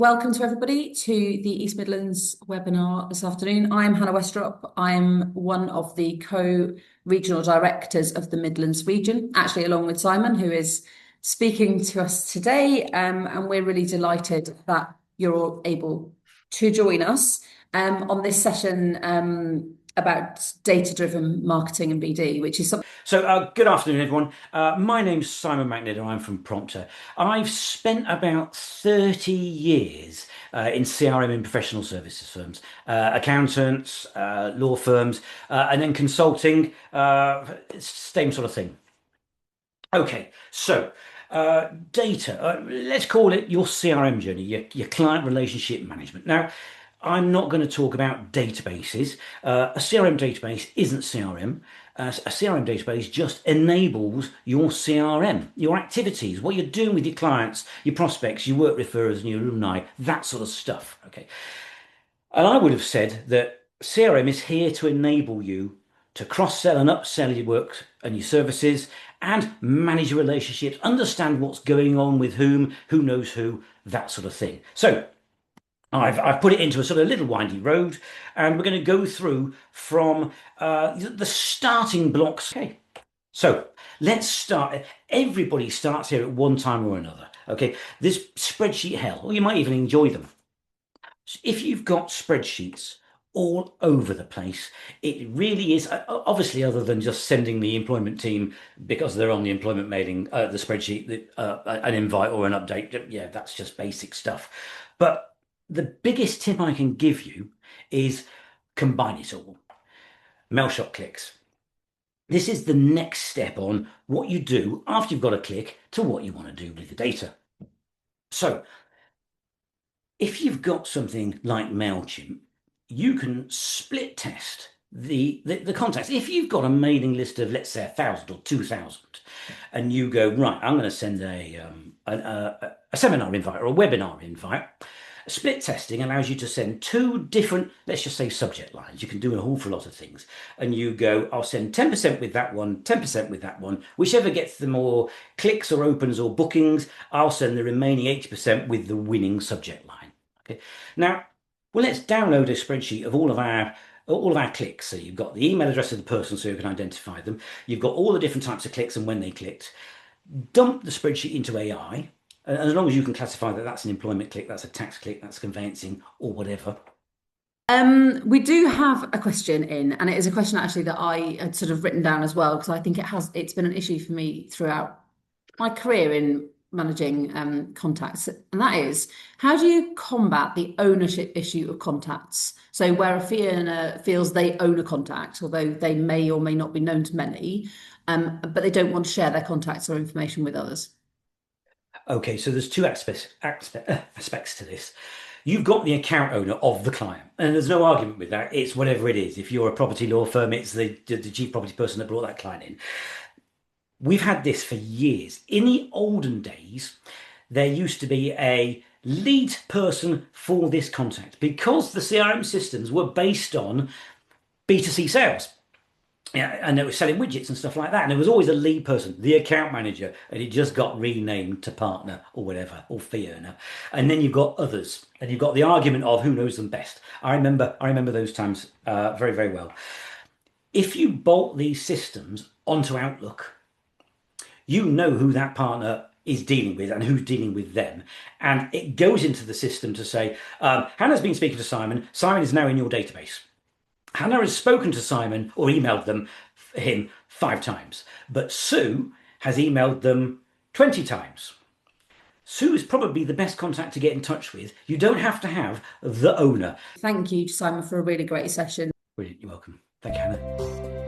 Welcome to everybody to the East Midlands webinar this afternoon. I'm Hannah Westrop. I'm one of the co-regional directors of the Midlands region, actually along with Simon, who is speaking to us today. And we're really delighted that you're all able to join us on this session about data-driven marketing and BD, which is something. So good afternoon, everyone. My name's Simon McNidder. I'm from Promptr. I've spent about 30 years in CRM in professional services firms, accountants, law firms, and then consulting, same sort of thing. Okay, so data, let's call it your CRM journey, your client relationship management. Now, I'm not going to talk about databases. A CRM database isn't CRM. A CRM database just enables your CRM, your activities, what you're doing with your clients, your prospects, your work referrers, and your alumni, that sort of stuff. Okay. And I would have said that CRM is here to enable you to cross-sell and upsell your work and your services and manage your relationships, understand what's going on with whom, who knows who, that sort of thing. So I've put it into a sort of little windy road, and we're going to go through from the starting blocks. Okay, so let's start. Everybody starts here at one time or another. Okay, this spreadsheet hell, or you might even enjoy them. If you've got spreadsheets all over the place, it really is, obviously, other than just sending the employment team because they're on the employment mailing, the spreadsheet, an invite or an update. Yeah, that's just basic stuff. But the biggest tip I can give you is combine it all. Mail shot clicks. This is the next step on what you do after you've got a click to what you want to do with the data. So if you've got something like MailChimp, you can split test the contacts. If you've got a mailing list of, let's say, 1,000 or 2,000, and you go, right, I'm going to send a seminar invite or a webinar invite. Split testing allows you to send two different, let's just say, subject lines. You can do an awful lot of things. And you go, I'll send 10% with that one, 10% with that one. Whichever gets the more clicks or opens or bookings, I'll send the remaining 80% with the winning subject line. Okay. Now, well, let's download a spreadsheet of all of our clicks. So you've got the email address of the person so you can identify them. You've got all the different types of clicks and when they clicked. Dump the spreadsheet into AI. And as long as you can classify that that's an employment click, that's a tax click, that's conveyancing or whatever. We do have a question in, and it is a question actually that I had sort of written down as well, because I think it's been an issue for me throughout my career in managing contacts. And that is, how do you combat the ownership issue of contacts? So where a fee earner feels they own a contact, although they may or may not be known to many, but they don't want to share their contacts or information with others. Okay, so there's two aspects to this. You've got the account owner of the client, and there's no argument with that. It's whatever it is. If you're a property law firm, it's the chief property person that brought that client in. We've had this for years. In the olden days, there used to be a lead person for this contact because the CRM systems were based on B2C sales. Yeah, and they were selling widgets and stuff like that. And there was always a lead person, the account manager, and it just got renamed to partner or whatever, or fee earner. And then you've got others, and you've got the argument of who knows them best. I remember those times very, very well. If you bolt these systems onto Outlook, you know who that partner is dealing with and who's dealing with them. And it goes into the system to say, Hannah's been speaking to Simon. Simon is now in your database. Hannah has spoken to Simon or emailed him 5 times, but Sue has emailed them 20 times. Sue is probably the best contact to get in touch with. You don't have to have the owner. Thank you, Simon, for a really great session. Brilliant, you're welcome. Thank you, Hannah.